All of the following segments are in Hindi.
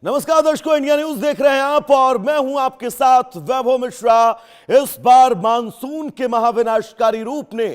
नमस्कार दर्शकों, इंडिया न्यूज देख रहे हैं आप और मैं हूं आपके साथ वैभव मिश्रा। इस बार मानसून के महाविनाशकारी रूप ने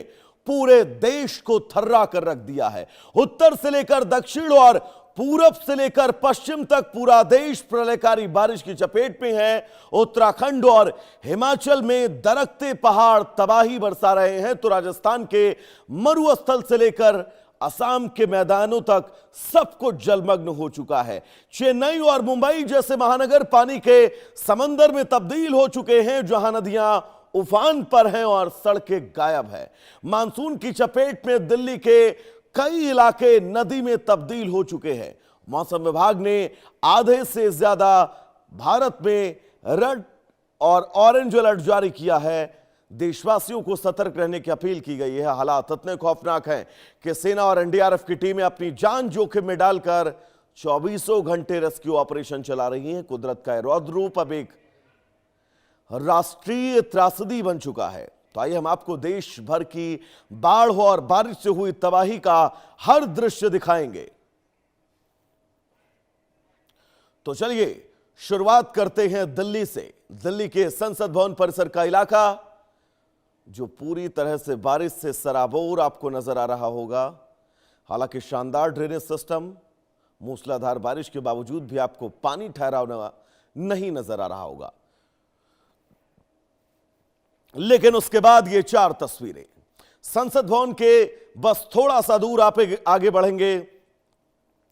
पूरे देश को थर्रा कर रख दिया है। उत्तर से लेकर दक्षिण और पूरब से लेकर पश्चिम तक पूरा देश प्रलयकारी बारिश की चपेट में है। उत्तराखंड और हिमाचल में दरकते पहाड़ तबाही बरसा रहे हैं, तो राजस्थान के मरुस्थल से लेकर असम के मैदानों तक सब कुछ जलमग्न हो चुका है। चेन्नई और मुंबई जैसे महानगर पानी के समंदर में तब्दील हो चुके हैं, जहां नदियां उफान पर हैं और सड़कें गायब है। मानसून की चपेट में दिल्ली के कई इलाके नदी में तब्दील हो चुके हैं। मौसम विभाग ने आधे से ज्यादा भारत में रेड और ऑरेंज अलर्ट जारी किया है। देशवासियों को सतर्क रहने की अपील की गई है। हालात इतने खौफनाक हैं कि सेना और एनडीआरएफ की टीमें अपनी जान जोखिम में डालकर 24 घंटे रेस्क्यू ऑपरेशन चला रही हैं। कुदरत का रौद्र रूप अब एक राष्ट्रीय त्रासदी बन चुका है। तो आइए हम आपको देश भर की बाढ़ और बारिश से हुई तबाही का हर दृश्य दिखाएंगे। तो चलिए शुरुआत करते हैं दिल्ली से। दिल्ली के संसद भवन परिसर का इलाका जो पूरी तरह से बारिश से सराबोर आपको नजर आ रहा होगा। हालांकि शानदार ड्रेनेज सिस्टम, मूसलाधार बारिश के बावजूद भी आपको पानी ठहरा हुआ नहीं नजर आ रहा होगा। लेकिन उसके बाद ये चार तस्वीरें। संसद भवन के बस थोड़ा सा दूर आप आगे बढ़ेंगे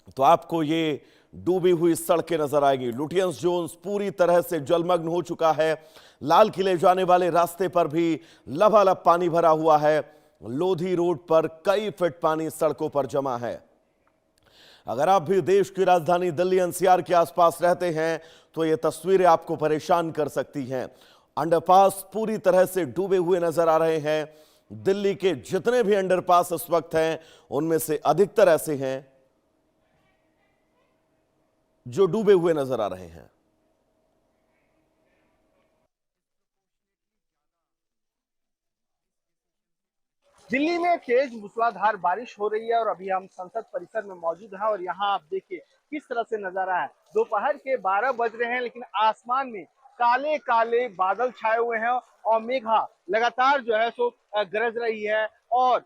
तो आपको ये डूबी हुई सड़कें नजर आएंगी। लुटियंस जोन्स पूरी तरह से जलमग्न हो चुका है। लाल किले जाने वाले रास्ते पर भी लबालब पानी भरा हुआ है। लोधी रोड पर कई फीट पानी सड़कों पर जमा है। अगर आप भी देश की राजधानी दिल्ली एनसीआर के आसपास रहते हैं तो ये तस्वीरें आपको परेशान कर सकती हैं। अंडरपास पूरी तरह से डूबे हुए नजर आ रहे हैं। दिल्ली के जितने भी अंडरपास इस वक्त हैं उनमें से अधिकतर ऐसे हैं जो डूबे हुए नजर आ रहे हैं। दिल्ली में तेज मूसलाधार बारिश हो रही है और अभी हम संसद परिसर में मौजूद हैं और यहाँ आप देखिए किस तरह से नजारा है। दोपहर के 12 बज रहे हैं लेकिन आसमान में काले काले बादल छाए हुए हैं और मेघा लगातार जो है सो गरज रही है और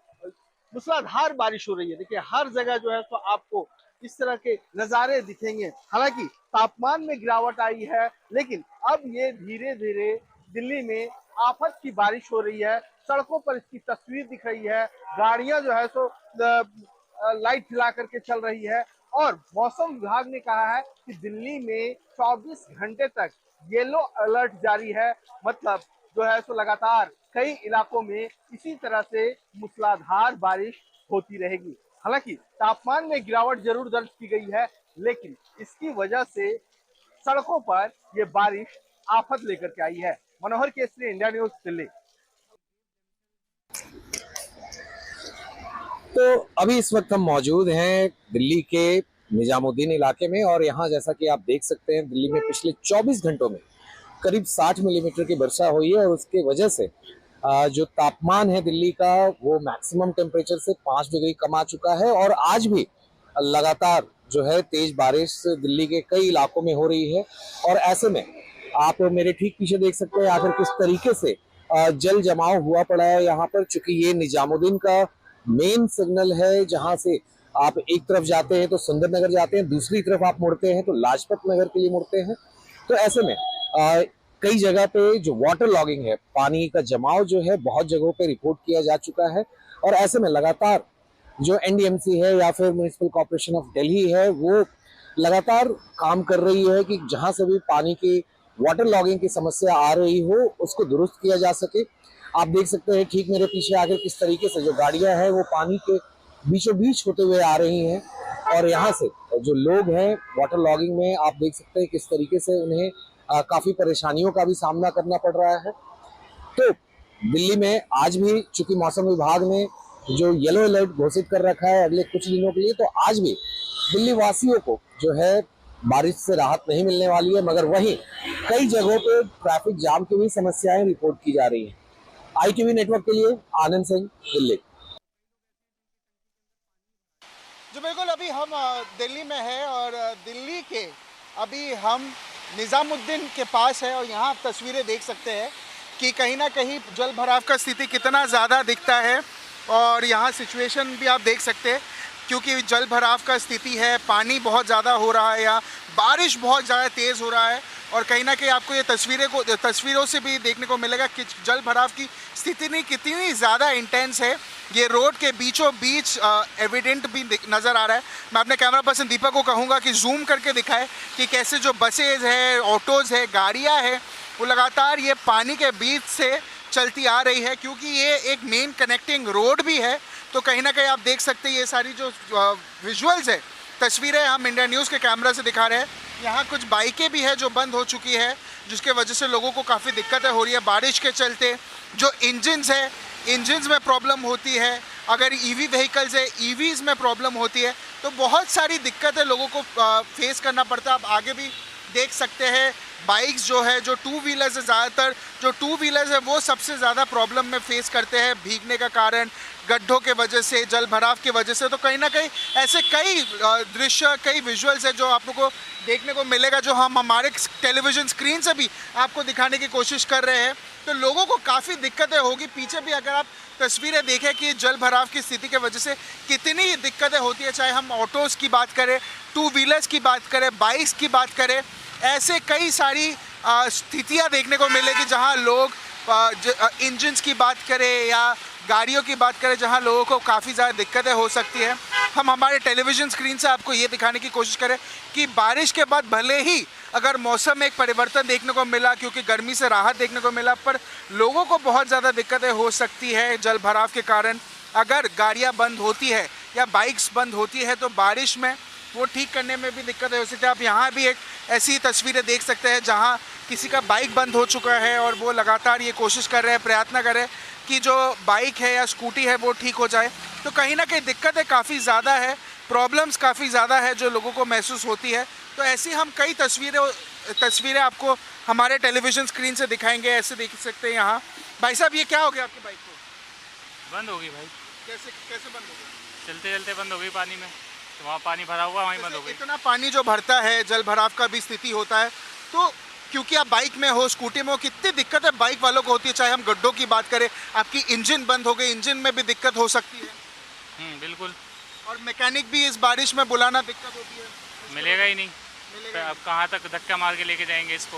मूसलाधार बारिश हो रही है। देखिए हर जगह जो है सो आपको इस तरह के नजारे दिखेंगे। हालांकि तापमान में गिरावट आई है लेकिन अब ये धीरे धीरे दिल्ली में आफत की बारिश हो रही है। सड़कों पर इसकी तस्वीर दिख रही है। गाड़ियां जो है सो लाइट जला करके चल रही है और मौसम विभाग ने कहा है कि दिल्ली में 24 घंटे तक येलो अलर्ट जारी है। मतलब जो है सो लगातार कई इलाकों में इसी तरह से मूसलाधार बारिश होती रहेगी। हालांकि तापमान में गिरावट जरूर दर्ज की गई है लेकिन इसकी वजह से सड़कों पर यह बारिश आफत लेकर के आई है। मनोहर केसरी, इंडिया न्यूज, दिल्ली। तो अभी इस वक्त हम मौजूद हैं दिल्ली के निजामुद्दीन इलाके में और यहाँ जैसा कि आप देख सकते हैं दिल्ली में पिछले 24 घंटों में करीब 60 मिलीमीटर की वर्षा हुई है और उसके वजह से जो तापमान है दिल्ली का वो मैक्सिमम टेम्परेचर से 5 डिग्री कम आ चुका है और आज भी लगातार जो है तेज बारिश दिल्ली के कई इलाकों में हो रही है। और ऐसे में आप मेरे ठीक पीछे देख सकते हैं आखिर किस तरीके से जल जमाव हुआ पड़ा है यहाँ पर, चूंकि ये निजामुद्दीन का मेन सिग्नल है जहां से आप एक तरफ जाते हैं तो सुंदर नगर जाते हैं, दूसरी तरफ आप मुड़ते हैं तो लाजपत नगर के लिए मुड़ते हैं। तो ऐसे में कई जगह पे जो वाटर लॉगिंग है, पानी का जमाव जो है बहुत जगहों पे रिपोर्ट किया जा चुका है और ऐसे में लगातार जो एनडीएमसी है या फिर म्युनिसिपल कॉर्पोरेशन ऑफ दिल्ली है वो लगातार काम कर रही है कि जहां से भी पानी की वाटर लॉगिंग की समस्या आ रही हो उसको दुरुस्त किया जा सके। आप देख सकते हैं ठीक मेरे पीछे आगे किस तरीके से जो गाड़ियां हैं वो पानी के बीचों बीच होते हुए आ रही हैं और यहाँ से जो लोग हैं वाटर लॉगिंग में आप देख सकते हैं किस तरीके से उन्हें काफी परेशानियों का भी सामना करना पड़ रहा है। तो दिल्ली में आज भी चूंकि मौसम विभाग ने जो येलो अलर्ट घोषित कर रखा है अगले कुछ दिनों के लिए, तो आज भी दिल्ली वासियों को जो है बारिश से राहत नहीं मिलने वाली है, मगर वहीं कई जगहों पे ट्रैफिक जाम की भी समस्याएं रिपोर्ट की जा रही हैं। ITV नेटवर्क के लिए आनंद सिंह, दिल्ली। जो बिल्कुल अभी हम दिल्ली में है और दिल्ली के अभी हम निज़ामुद्दीन के पास है और यहाँ आप तस्वीरें देख सकते हैं कि कहीं ना कहीं जल भराव का स्थिति कितना ज़्यादा दिखता है। और यहाँ सिचुएशन भी आप देख सकते हैं क्योंकि जल भराव का स्थिति है, पानी बहुत ज़्यादा हो रहा है, यहाँ बारिश बहुत ज़्यादा तेज़ हो रहा है। और कहीं ना कहीं आपको ये तस्वीरों से भी देखने को मिलेगा कि जल भराव की स्थिति कितनी ज़्यादा इंटेंस है। ये रोड के बीचों बीच एविडेंट भी नज़र आ रहा है। मैं अपने कैमरा पर्सन दीपक को कहूँगा कि जूम करके दिखाए कि कैसे जो बसेज है, ऑटोज़ है, गाड़ियाँ है, वो लगातार ये पानी के बीच से चलती आ रही है क्योंकि ये एक मेन कनेक्टिंग रोड भी है। तो कहीं ना कहीं आप देख सकते हैं ये सारी जो विजुअल्स है, तस्वीरें हम इंडिया न्यूज़ के कैमरा से दिखा रहे हैं। यहाँ कुछ बाइकें भी है जो बंद हो चुकी है, जिसके वजह से लोगों को काफ़ी दिक्कतें हो रही है बारिश के चलते। जो इंजन्स में प्रॉब्लम होती है, अगर ईवी व्हीकल्स है, ईवीज़ में प्रॉब्लम होती है, तो बहुत सारी दिक्कतें लोगों को फेस करना पड़ता है। आप आगे भी देख सकते हैं बाइक्स जो है, जो टू व्हीलर्स है, ज़्यादातर जो टू व्हीलर्स है वो सबसे ज़्यादा प्रॉब्लम में फेस करते हैं भीगने का कारण, गड्ढों के वजह से, जल भराव की वजह से। तो कहीं ना कहीं ऐसे कई दृश्य, कई विजुअल्स है जो आप लोग को देखने को मिलेगा, जो हम हमारे टेलीविज़न स्क्रीन से भी आपको दिखाने की कोशिश कर रहे हैं। तो लोगों को काफ़ी दिक्कतें होगी। पीछे भी अगर आप तस्वीरें देखें कि जल भराव की स्थिति की वजह से कितनी दिक्कतें होती है, चाहे हम ऑटोज़ की बात करें, टू व्हीलर्स की बात करें, बाइक्स की बात करें, ऐसे कई सारी स्थितियां देखने को मिलेगी जहां लोग इंजन्स की बात करें या गाड़ियों की बात करें, जहां लोगों को काफ़ी ज़्यादा दिक्कतें हो सकती है। हम हमारे टेलीविज़न स्क्रीन से आपको ये दिखाने की कोशिश करें कि बारिश के बाद भले ही अगर मौसम में एक परिवर्तन देखने को मिला, क्योंकि गर्मी से राहत देखने को मिला, पर लोगों को बहुत ज़्यादा दिक्कतें हो सकती है जल भराव के कारण। अगर गाड़ियाँ बंद होती है या बाइक्स बंद होती है तो बारिश में वो ठीक करने में भी दिक्कत हो सकती है। आप यहाँ भी एक ऐसी तस्वीरें देख सकते हैं जहाँ किसी का बाइक बंद हो चुका है और वो लगातार ये कोशिश कर रहे हैं, प्रयत्न कर रहे हैं कि जो बाइक है या स्कूटी है वो ठीक हो जाए। तो कहीं ना कहीं दिक्कतें काफ़ी ज़्यादा है, प्रॉब्लम्स काफ़ी ज़्यादा है जो लोगों को महसूस होती है। तो ऐसी हम कई तस्वीरें आपको हमारे टेलीविज़न स्क्रीन से दिखाएंगे। ऐसे देख सकते हैं यहाँ। भाई साहब, ये क्या हो गया आपकी बाइक को? बंद होगी भाई, कैसे बंद हो गई? चलते चलते बंद हो गई पानी में, तो वहाँ पानी भरा हुआ, वहीं बंद हो गई। इतना पानी जो भरता है, जल भराव का भी स्थिति होता है, तो क्योंकि आप बाइक में हो, स्कूटी में हो, कितनी दिक्कत है बाइक वालों को होती है। चाहे हम गड्ढों की बात करें, आपकी इंजन बंद हो गई, इंजन में भी दिक्कत हो सकती है। बिल्कुल। और मैकेनिक भी इस बारिश में बुलाना दिक्कत होती है, मिलेगा ही नहीं, मिलेगा। अब कहाँ तक धक्का मार के लेके जाएंगे इसको।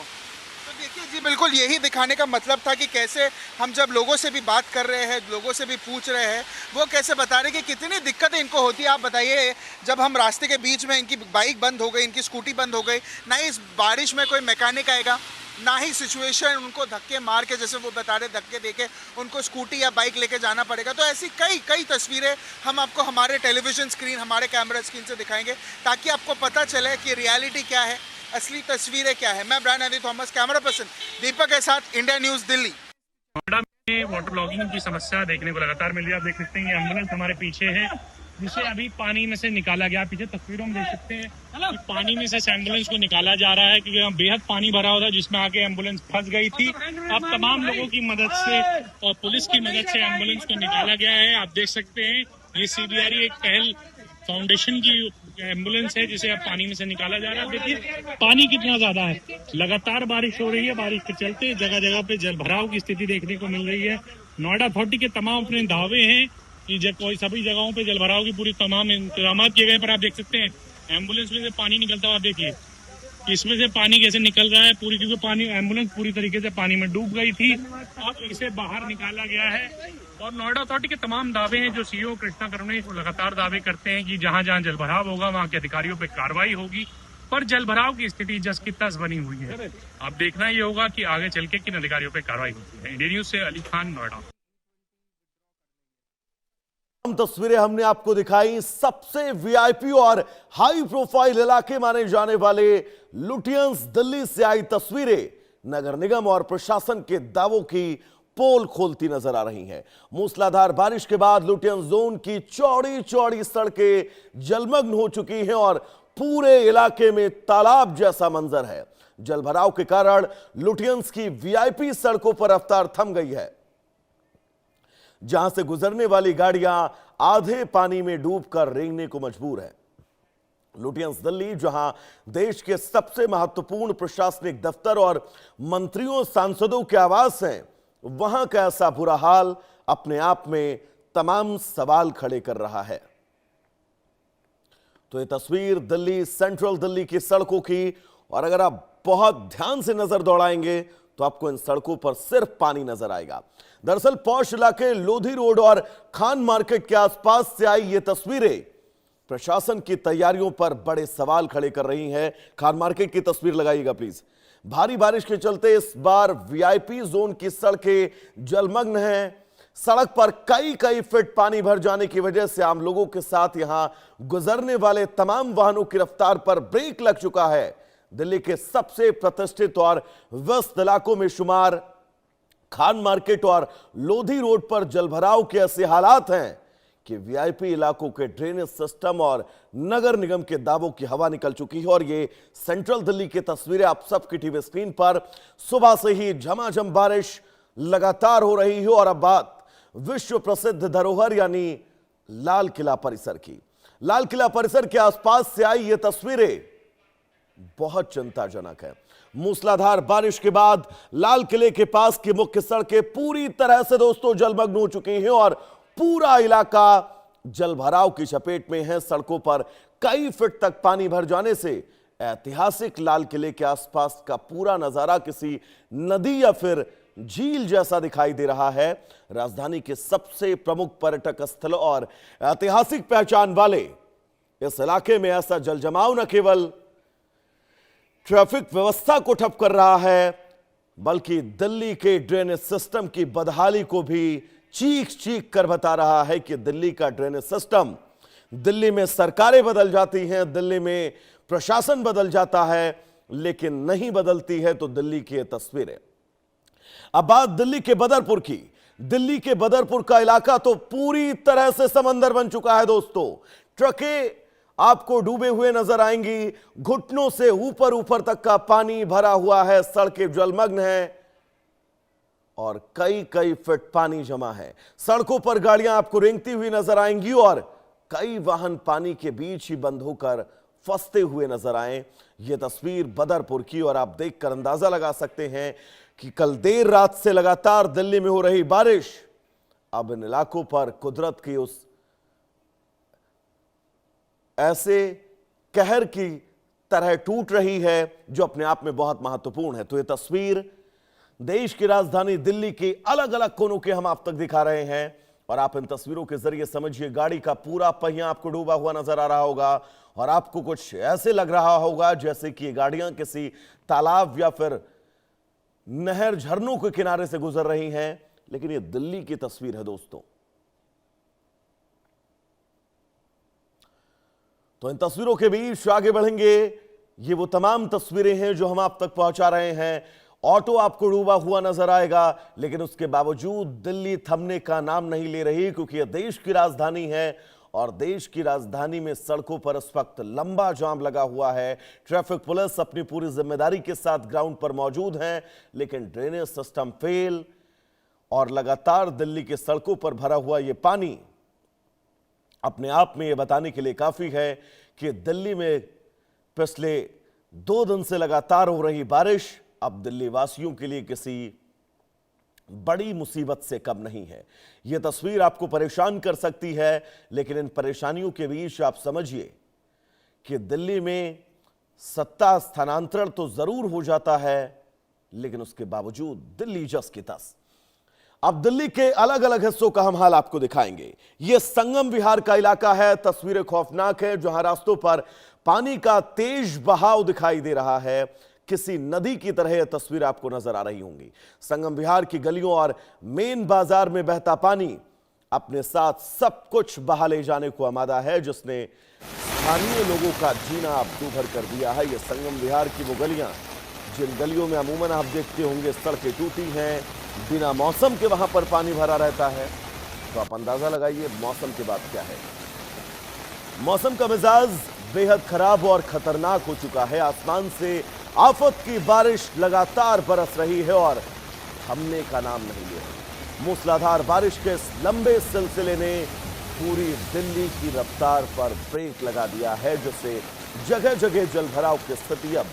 तो देखिए जी, बिल्कुल यही दिखाने का मतलब था कि कैसे हम जब लोगों से भी बात कर रहे हैं, लोगों से भी पूछ रहे हैं, वो कैसे बता रहे हैं कि कितनी दिक्कतें इनको होती है। आप बताइए, जब हम रास्ते के बीच में इनकी बाइक बंद हो गई, इनकी स्कूटी बंद हो गई, ना ही इस बारिश में कोई मैकेनिक आएगा, ना ही सिचुएशन उनको धक्के मार के, जैसे वो बता रहे धक्के देके उनको स्कूटी या बाइक लेके जाना पड़ेगा। तो ऐसी कई तस्वीरें हम आपको हमारे टेलीविज़न स्क्रीन, हमारे कैमरा स्क्रीन से दिखाएंगे ताकि आपको पता चले कि रियलिटी क्या है, असली तस्वीरें क्या है। मैं ब्रायन थॉमस, कैमरा पर्सन दीपक के साथ, इंडिया न्यूज़, दिल्ली। नोएडा में वाटर ब्लॉगिंग की समस्या देखने को लगातार मिल रही है। आप देख सकते हैं ये एम्बुलेंस हमारे पीछे है, जिसे अभी पानी में से निकाला गया। पीछे तस्वीरों में देख सकते हैं कि पानी में से इस एम्बुलेंस को निकाला जा रहा है क्योंकि यहाँ बेहद पानी भरा हुआ था, जिसमें आके एम्बुलेंस फंस गई थी। अब तमाम लोगों की मदद से और पुलिस की मदद से एम्बुलेंस को निकाला गया है। आप देख सकते हैं ये CBRE एक पहल फाउंडेशन की एम्बुलेंस है, जिसे अब पानी में से निकाला जा रहा है। देखिए पानी कितना ज्यादा है, लगातार बारिश हो रही है, बारिश के चलते जगह जगह पे जल भराव की स्थिति देखने को मिल रही है। नोएडा अथॉरिटी के तमाम अपने दावे हैं कि कोई सभी जगहों पे जल भराव की पूरी तमाम इंतजाम किए गए, पर आप देख सकते हैं एम्बुलेंस में से पानी निकलता हुआ। देखिए इसमें से पानी कैसे निकल रहा है पूरी, क्योंकि पानी एम्बुलेंस पूरी तरीके से पानी में डूब गई थी। अब इसे बाहर निकाला गया है और नोएडा अथॉरिटी के तमाम दावे हैं जो CEO कृष्णा करुणेश लगातार दावे करते हैं कि जहां जहां जल भराव होगा वहां के अधिकारियों पर कार्रवाई होगी, पर जल भराव की स्थिति जस की तस बनी हुई है। अब देखना ये होगा कि आगे चल के किन अधिकारियों पर कार्रवाई होती है। इंडिया न्यूज से अली खान, नोएडा। तस्वीरें हमने आपको दिखाई सबसे VIP और हाई प्रोफाइल इलाके माने जाने वाले लुटियंस दिल्ली से आई तस्वीरें नगर निगम और प्रशासन के दावों की पोल खोलती नजर आ रही हैं। मूसलाधार बारिश के बाद लुटियंस जोन की चौड़ी चौड़ी सड़कें जलमग्न हो चुकी हैं और पूरे इलाके में तालाब जैसा मंजर है। जलभराव के कारण लुटियंस की VIP सड़कों पर रफ्तार थम गई है, जहां से गुजरने वाली गाड़ियां आधे पानी में डूबकर रेंगने को मजबूर है। लुटियंस दिल्ली, जहां देश के सबसे महत्वपूर्ण प्रशासनिक दफ्तर और मंत्रियों सांसदों के आवास हैं, वहां का ऐसा बुरा हाल अपने आप में तमाम सवाल खड़े कर रहा है। तो ये तस्वीर दिल्ली, सेंट्रल दिल्ली की सड़कों की, और अगर आप बहुत ध्यान से नजर दौड़ाएंगे तो आपको इन सड़कों पर सिर्फ पानी नजर आएगा। दरअसल पौष इलाके लोधी रोड और खान मार्केट के आसपास से आई ये तस्वीरें प्रशासन की तैयारियों पर बड़े सवाल खड़े कर रही हैं। खान मार्केट की तस्वीर लगाइएगा प्लीज। भारी बारिश के चलते इस बार वीआईपी जोन की सड़कें जलमग्न हैं। सड़क पर कई फीट पानी भर जाने की वजह से आम लोगों के साथ यहां गुजरने वाले तमाम वाहनों की रफ्तार पर ब्रेक लग चुका है। दिल्ली के सबसे प्रतिष्ठित और व्यस्त इलाकों में शुमार खान मार्केट और लोधी रोड पर जलभराव के ऐसे हालात हैं कि वीआईपी इलाकों के ड्रेनेज सिस्टम और नगर निगम के दावों की हवा निकल चुकी है। और ये सेंट्रल दिल्ली की तस्वीरें आप सबकी टीवी स्क्रीन पर। सुबह से ही झमाझम बारिश लगातार हो रही है। और अब बात विश्व प्रसिद्ध धरोहर यानी लाल किला परिसर की। लाल किला परिसर के आसपास से आई ये तस्वीरें बहुत चिंताजनक है। मूसलाधार बारिश के बाद लाल किले के पास की मुख्य सड़कें पूरी तरह से दोस्तों जलमग्न हो चुकी हैं और पूरा इलाका जलभराव की चपेट में है। सड़कों पर कई फीट तक पानी भर जाने से ऐतिहासिक लाल किले के आसपास का पूरा नजारा किसी नदी या फिर झील जैसा दिखाई दे रहा है। राजधानी के सबसे प्रमुख पर्यटक स्थल और ऐतिहासिक पहचान वाले इस इलाके में ऐसा जलजमाव न केवल ट्रैफिक व्यवस्था को ठप कर रहा है, बल्कि दिल्ली के ड्रेनेज सिस्टम की बदहाली को भी चीख कर बता रहा है कि दिल्ली का ड्रेनेज सिस्टम, दिल्ली में सरकारें बदल जाती हैं, दिल्ली में प्रशासन बदल जाता है, लेकिन नहीं बदलती है तो दिल्ली की ये तस्वीरें। अब बात दिल्ली के बदरपुर की। दिल्ली के बदरपुर का इलाका तो पूरी तरह से समंदर बन चुका है दोस्तों। ट्रकें आपको डूबे हुए नजर आएंगी, घुटनों से ऊपर तक का पानी भरा हुआ है, सड़कें जलमग्न हैं और कई फीट पानी जमा है। सड़कों पर गाड़ियां आपको रेंगती हुई नजर आएंगी और कई वाहन पानी के बीच ही बंद होकर फंसते हुए नजर आए। यह तस्वीर बदरपुर की, और आप देखकर अंदाजा लगा सकते हैं कि कल देर रात से लगातार दिल्ली में हो रही बारिश अब इन इलाकों पर कुदरत की उस ऐसे कहर की तरह टूट रही है जो अपने आप में बहुत महत्वपूर्ण है। तो यह तस्वीर देश की राजधानी दिल्ली के अलग अलग कोनों के हम आप तक दिखा रहे हैं, और आप इन तस्वीरों के जरिए समझिए गाड़ी का पूरा पहिया आपको डूबा हुआ नजर आ रहा होगा और आपको कुछ ऐसे लग रहा होगा जैसे कि ये गाड़ियां किसी तालाब या फिर नहर, झरनों के किनारे से गुजर रही हैं, लेकिन ये दिल्ली की तस्वीर है दोस्तों। तो इन तस्वीरों के बीच आगे बढ़ेंगे। ये वो तमाम तस्वीरें हैं जो हम आप तक पहुंचा रहे हैं। ऑटो आपको डूबा हुआ नजर आएगा, लेकिन उसके बावजूद दिल्ली थमने का नाम नहीं ले रही, क्योंकि यह देश की राजधानी है और देश की राजधानी में सड़कों पर इस वक्त लंबा जाम लगा हुआ है। ट्रैफिक पुलिस अपनी पूरी जिम्मेदारी के साथ ग्राउंड पर मौजूद है, लेकिन ड्रेनेज सिस्टम फेल और लगातार दिल्ली की सड़कों पर भरा हुआ यह पानी अपने आप में यह बताने के लिए काफी है कि दिल्ली में पिछले 2 दिन से लगातार हो रही बारिश अब दिल्ली वासियों के लिए किसी बड़ी मुसीबत से कम नहीं है। यह तस्वीर आपको परेशान कर सकती है, लेकिन इन परेशानियों के बीच आप समझिए कि दिल्ली में सत्ता स्थानांतरण तो जरूर हो जाता है, लेकिन उसके बावजूद दिल्ली जस की तस। अब दिल्ली के अलग अलग हिस्सों का हम हाल आपको दिखाएंगे। यह संगम विहार का इलाका है। तस्वीरें खौफनाक है, जहां रास्तों पर पानी का तेज बहाव दिखाई दे रहा है। किसी नदी की तरह यह तस्वीर आपको नजर आ रही होंगी। संगम विहार की गलियों और मेन बाजार में बहता पानी अपने साथ सब कुछ बहा ले जाने को आमादा है, जिसने स्थानीय लोगों का जीना अब दूभर कर दिया है। यह संगम विहार की वो गलियां जिन गलियों में अमूमन आप देखते होंगे सड़कें टूटी हैं, बिना मौसम के वहां पर पानी भरा रहता है। तो आप अंदाजा लगाइए मौसम के बाद क्या है। मौसम का मिजाज बेहद खराब और खतरनाक हो चुका है। आसमान से आफत की बारिश लगातार बरस रही है और थमने का नाम नहीं ले रही। मूसलाधार बारिश के इस लंबे सिलसिले ने पूरी दिल्ली की रफ्तार पर ब्रेक लगा दिया है, जिससे जगह जगह जलभराव की स्थिति अब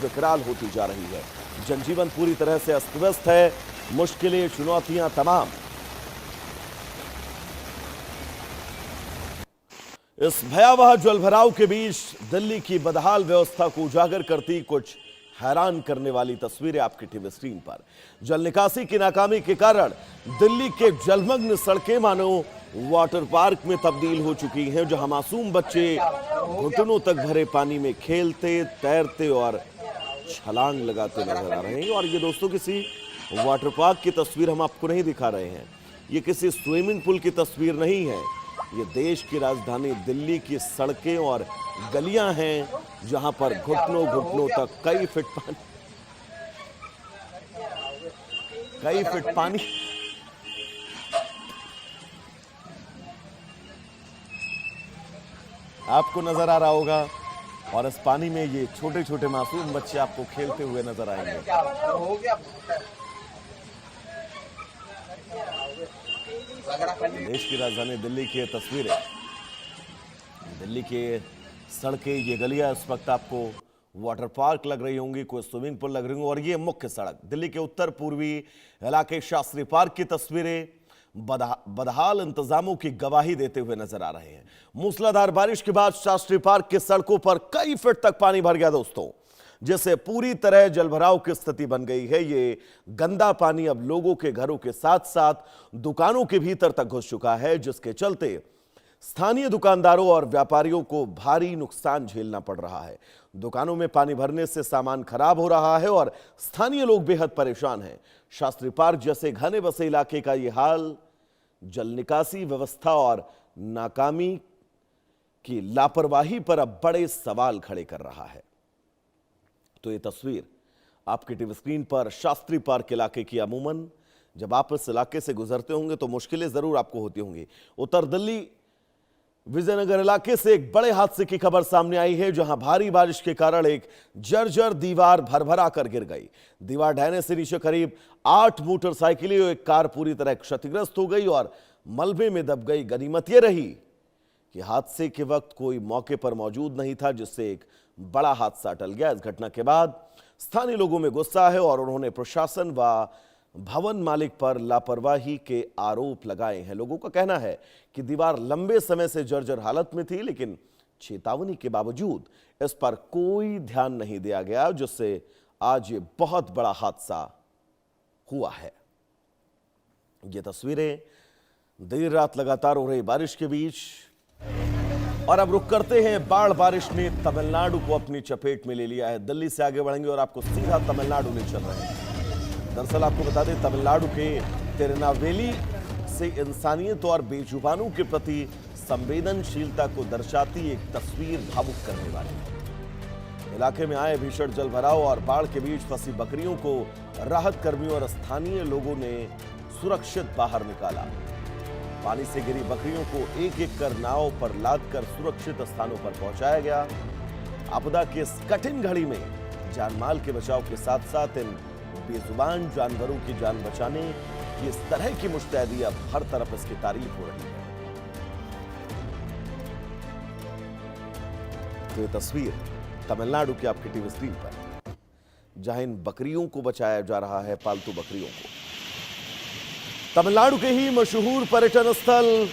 विकराल होती जा रही है। जनजीवन पूरी तरह से अस्त व्यस्त है, मुश्किलें, चुनौतियां तमाम। इस भयावह जलभराव के बीच दिल्ली की बदहाल व्यवस्था को उजागर करती कुछ हैरान करने वाली तस्वीरें आपकी टीवी स्क्रीन पर। जल निकासी की नाकामी के कारण दिल्ली के जलमग्न सड़कें मानो वाटर पार्क में तब्दील हो चुकी हैं, जहां मासूम बच्चे घुटनों तक भरे पानी में खेलते, तैरते और छलांग लगाते नजर आ रहे हैं। और ये दोस्तों किसी वाटर पार्क की तस्वीर हम आपको नहीं दिखा रहे हैं, ये किसी स्विमिंग पूल की तस्वीर नहीं है, ये देश की राजधानी दिल्ली की सड़कें और गलियां हैं, जहां पर घुटनों घुटनों तक कई फीट पानी आपको नजर आ रहा होगा। और इस पानी में ये छोटे छोटे मासूम बच्चे आपको खेलते हुए नजर आएंगे। देश की राजधानी दिल्ली की तस्वीरें, दिल्ली के सड़कें, ये गलियां इस वक्त आपको वाटर पार्क लग रही होंगी, कोई स्विमिंग पूल लग रही होंगी। और ये मुख्य सड़क दिल्ली के उत्तर पूर्वी इलाके शास्त्री पार्क की तस्वीरें बदहाल इंतजामों की गवाही देते हुए नजर आ रहे हैं। मूसलाधार बारिश के बाद शास्त्री पार्क की सड़कों पर कई फीट तक पानी भर गया दोस्तों, जिससे पूरी तरह जलभराव की स्थिति बन गई है। ये गंदा पानी अब लोगों के घरों के साथ साथ दुकानों के भीतर तक घुस चुका है, जिसके चलते स्थानीय दुकानदारों और व्यापारियों को भारी नुकसान झेलना पड़ रहा है। दुकानों में पानी भरने से सामान खराब हो रहा है और स्थानीय लोग बेहद परेशान हैं। शास्त्री पार्क जैसे घने बसे इलाके का यह हाल जल निकासी व्यवस्था और नाकामी की लापरवाही पर अब बड़े सवाल खड़े कर रहा है। तो ये तस्वीर आपकी टीवी स्क्रीन पर शास्त्री पार्क इलाके की। अमूमन जब आप इस इलाके से गुजरते होंगे तो मुश्किलें जरूर आपको होती होंगी। उत्तर दिल्ली विजयनगर इलाके से एक बड़े हादसे की खबर सामने आई है, जहां भारी बारिश के कारण एक जर्जर दीवार भरभरा कर गिर गई। दीवार ढहने से नीचे करीब 8 मोटरसाइकिलें और एक कार पूरी तरह क्षतिग्रस्त हो गई और मलबे में दब गई। गनीमत यह रही कि हादसे के वक्त कोई मौके पर मौजूद नहीं था, जिससे एक बड़ा हादसा टल गया। इस घटना के बाद स्थानीय लोगों में गुस्सा है और उन्होंने प्रशासन व भवन मालिक पर लापरवाही के आरोप लगाए हैं। लोगों का कहना है कि दीवार लंबे समय से जर्जर हालत में थी, लेकिन चेतावनी के बावजूद इस पर कोई ध्यान नहीं दिया गया, जिससे आज ये बहुत बड़ा हादसा हुआ है। ये तस्वीरें देर रात लगातार हो रही बारिश के बीच। और अब रुक करते हैं, बाढ़ बारिश ने तमिलनाडु को अपनी चपेट में ले लिया है। दिल्ली से आगे बढ़ेंगे और आपको सीधा तमिलनाडु ले चल रहे हैं। दरअसल आपको बता दें, तमिलनाडु के तिरुनेलवेली से इंसानियत और बेजुबानों के प्रति संवेदनशीलता को दर्शाती एक तस्वीर भावुक करने वाली है। इलाके में आए भीषण जलभराव और बाढ़ के बीच फंसी बकरियों को राहत कर्मियों और स्थानीय लोगों ने सुरक्षित बाहर निकाला। पानी से गिरी बकरियों को एक एक कर नाव पर लादकर सुरक्षित स्थानों पर पहुंचाया गया। आपदा की इस कठिन घड़ी में जानमाल के बचाव के साथ साथ इन बेजुबान जानवरों की जान बचाने की इस तरह की मुस्तैदी अब हर तरफ इसकी तारीफ हो रही है। तो ये तस्वीर तमिलनाडु की आपकी टीवी स्क्रीन पर, जहां इन बकरियों को बचाया जा रहा है, पालतू बकरियों को। तमिलनाडु के ही मशहूर पर्यटन स्थल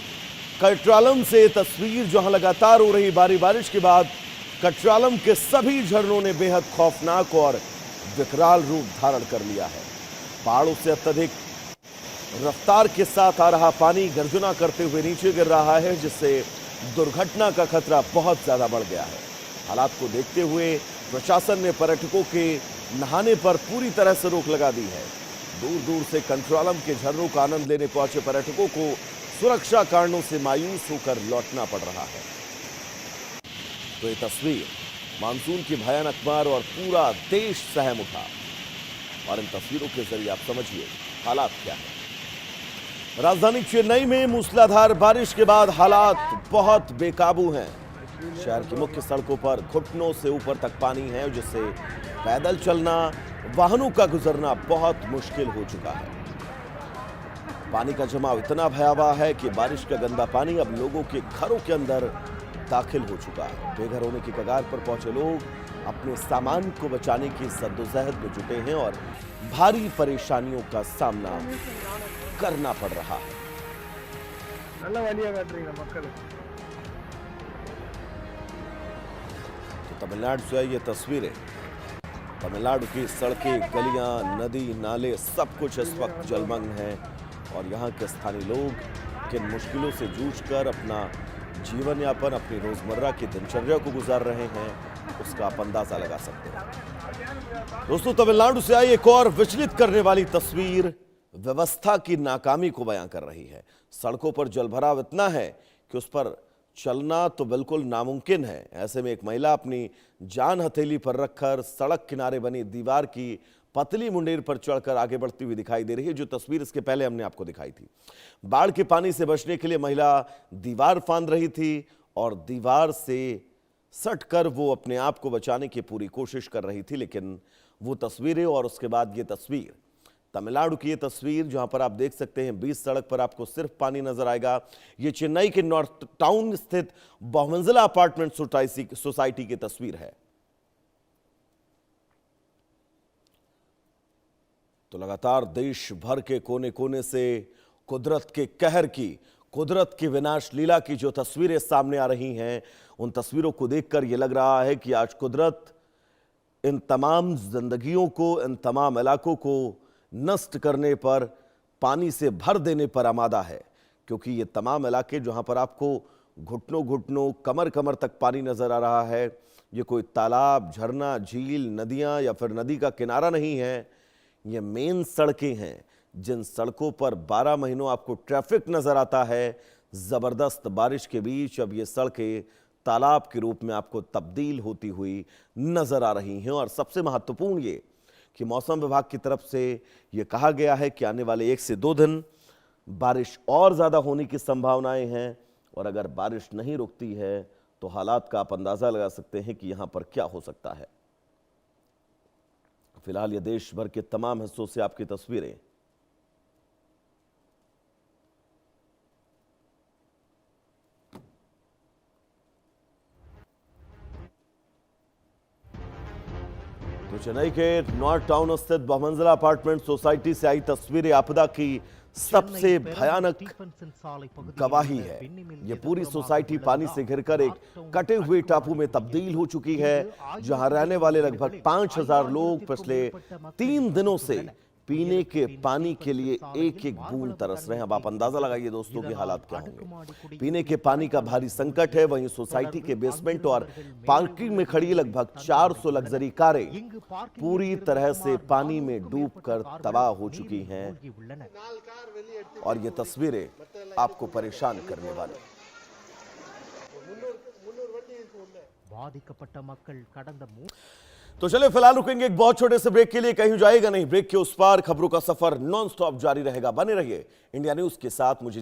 कट्रालम से तस्वीर, जहां लगातार हो रही भारी बारिश के बाद कट्रालम के सभी झरनों ने बेहद खौफनाक और विकराल रूप धारण कर लिया है। पहाड़ों से अत्यधिक रफ्तार के साथ आ रहा पानी गर्जना करते हुए नीचे गिर रहा है, जिससे दुर्घटना का खतरा बहुत ज्यादा बढ़ गया है। हालात को देखते हुए प्रशासन ने पर्यटकों के नहाने पर पूरी तरह से रोक लगा दी है। दूर दूर से कट्रालम के झरनों का आनंद लेने पहुंचे पर्यटकों को सुरक्षा कारणों से मायूस होकर लौटना पड़ रहा है। तो ये तस्वीर मानसून की भयानक मार और पूरा देश सहम उठा, और इन तस्वीरों के जरिए आप समझिए हालात क्या है। राजधानी चेन्नई में मूसलाधार बारिश के बाद हालात बहुत बेकाबू हैं। शहर की मुख्य सड़कों पर घुटनों से ऊपर तक पानी है, जिससे पैदल चलना, वाहनों का गुजरना बहुत मुश्किल हो चुका है। पानी का जमाव इतना भयावह है कि बारिश का गंदा पानी अब लोगों के घरों के अंदर दाखिल हो चुका है। बेघर होने की कगार पर पहुंचे लोग अपने सामान को बचाने की जद्दोजहद में जुटे हैं और भारी परेशानियों का सामना करना पड़ रहा है। तो तमिलनाडु से ये तस्वीरें, तमिलनाडु की सड़कें, गलियां, नदी, नाले सब कुछ इस वक्त जलमग्न हैं और यहाँ के स्थानीय लोग किन मुश्किलों से जूझकर अपना जीवन यापन, अपनी रोजमर्रा की दिनचर्या को गुजार रहे हैं, उसका आप अंदाजा लगा सकते हैं। दोस्तों, तमिलनाडु से आई एक और विचलित करने वाली तस्वीर व्यवस्था की नाकामी को बयां कर रही है। सड़कों पर जलभराव इतना है कि उस पर चलना तो बिल्कुल नामुमकिन है। ऐसे में एक महिला अपनी जान हथेली पर रखकर सड़क किनारे बनी दीवार की पतली मुंडेर पर चढ़कर आगे बढ़ती हुई दिखाई दे रही है। जो तस्वीर इसके पहले हमने आपको दिखाई थी, बाढ़ के पानी से बचने के लिए महिला दीवार फांद रही थी और दीवार से सटकर वो अपने आप को बचाने की पूरी कोशिश कर रही थी। लेकिन वो तस्वीरें और उसके बाद ये तस्वीर, तमिलनाडु की ये तस्वीर जहां पर आप देख सकते हैं बीच सड़क पर आपको सिर्फ पानी नजर आएगा। ये चेन्नई के नॉर्थ टाउन स्थित बहुमंजिला अपार्टमेंट सोसाइटी की तस्वीर है। तो लगातार देश भर के कोने कोने से कुदरत के कहर की, कुदरत की विनाश लीला की जो तस्वीरें सामने आ रही हैं, उन तस्वीरों को देखकर यह लग रहा है कि आज कुदरत इन तमाम जिंदगियों को, इन तमाम इलाकों को नष्ट करने पर, पानी से भर देने पर आमादा है। क्योंकि ये तमाम इलाके जहां पर आपको घुटनों घुटनों, कमर कमर तक पानी नजर आ रहा है, ये कोई तालाब, झरना, झील, नदियां या फिर नदी का किनारा नहीं है। ये मेन सड़कें हैं जिन सड़कों पर 12 महीनों आपको ट्रैफिक नजर आता है। जबरदस्त बारिश के बीच अब ये सड़कें तालाब के रूप में आपको तब्दील होती हुई नजर आ रही हैं। और सबसे महत्वपूर्ण ये कि मौसम विभाग की तरफ से ये कहा गया है कि आने वाले 1 से 2 दिन बारिश और ज्यादा होने की संभावनाएं हैं और अगर बारिश नहीं रुकती है तो हालात का आप अंदाजा लगा सकते हैं कि यहां पर क्या हो सकता है। फिलहाल ये देश भर के तमाम हिस्सों से आपकी तस्वीरें। तो चेन्नई के नॉर्थ टाउन स्थित बहुमंजिला अपार्टमेंट सोसाइटी से आई तस्वीरें आपदा की सबसे भयानक गवाही है। ये पूरी सोसाइटी पानी से घिरकर एक कटे हुए टापू में तब्दील हो चुकी है, जहां रहने वाले लगभग 5000 लोग पिछले 3 दिनों से पीने के पानी के लिए एक एक बूंद तरस रहे हैं। अब आप अंदाजा लगाइए दोस्तों की हालात क्या होंगे। पीने के पानी का भारी संकट है। वहीं सोसाइटी के बेसमेंट और पार्किंग में खड़ी लगभग 400 लग्जरी कारें पूरी तरह से पानी में डूबकर तबाह हो चुकी हैं और ये तस्वीरें आपको परेशान करने वाली। तो चले फिलहाल रुकेंगे एक बहुत छोटे से ब्रेक के लिए, कहीं जाएगा नहीं। ब्रेक के उस पार खबरों का सफर नॉन स्टॉप जारी रहेगा। बने रहिए इंडिया न्यूज के साथ। मुझे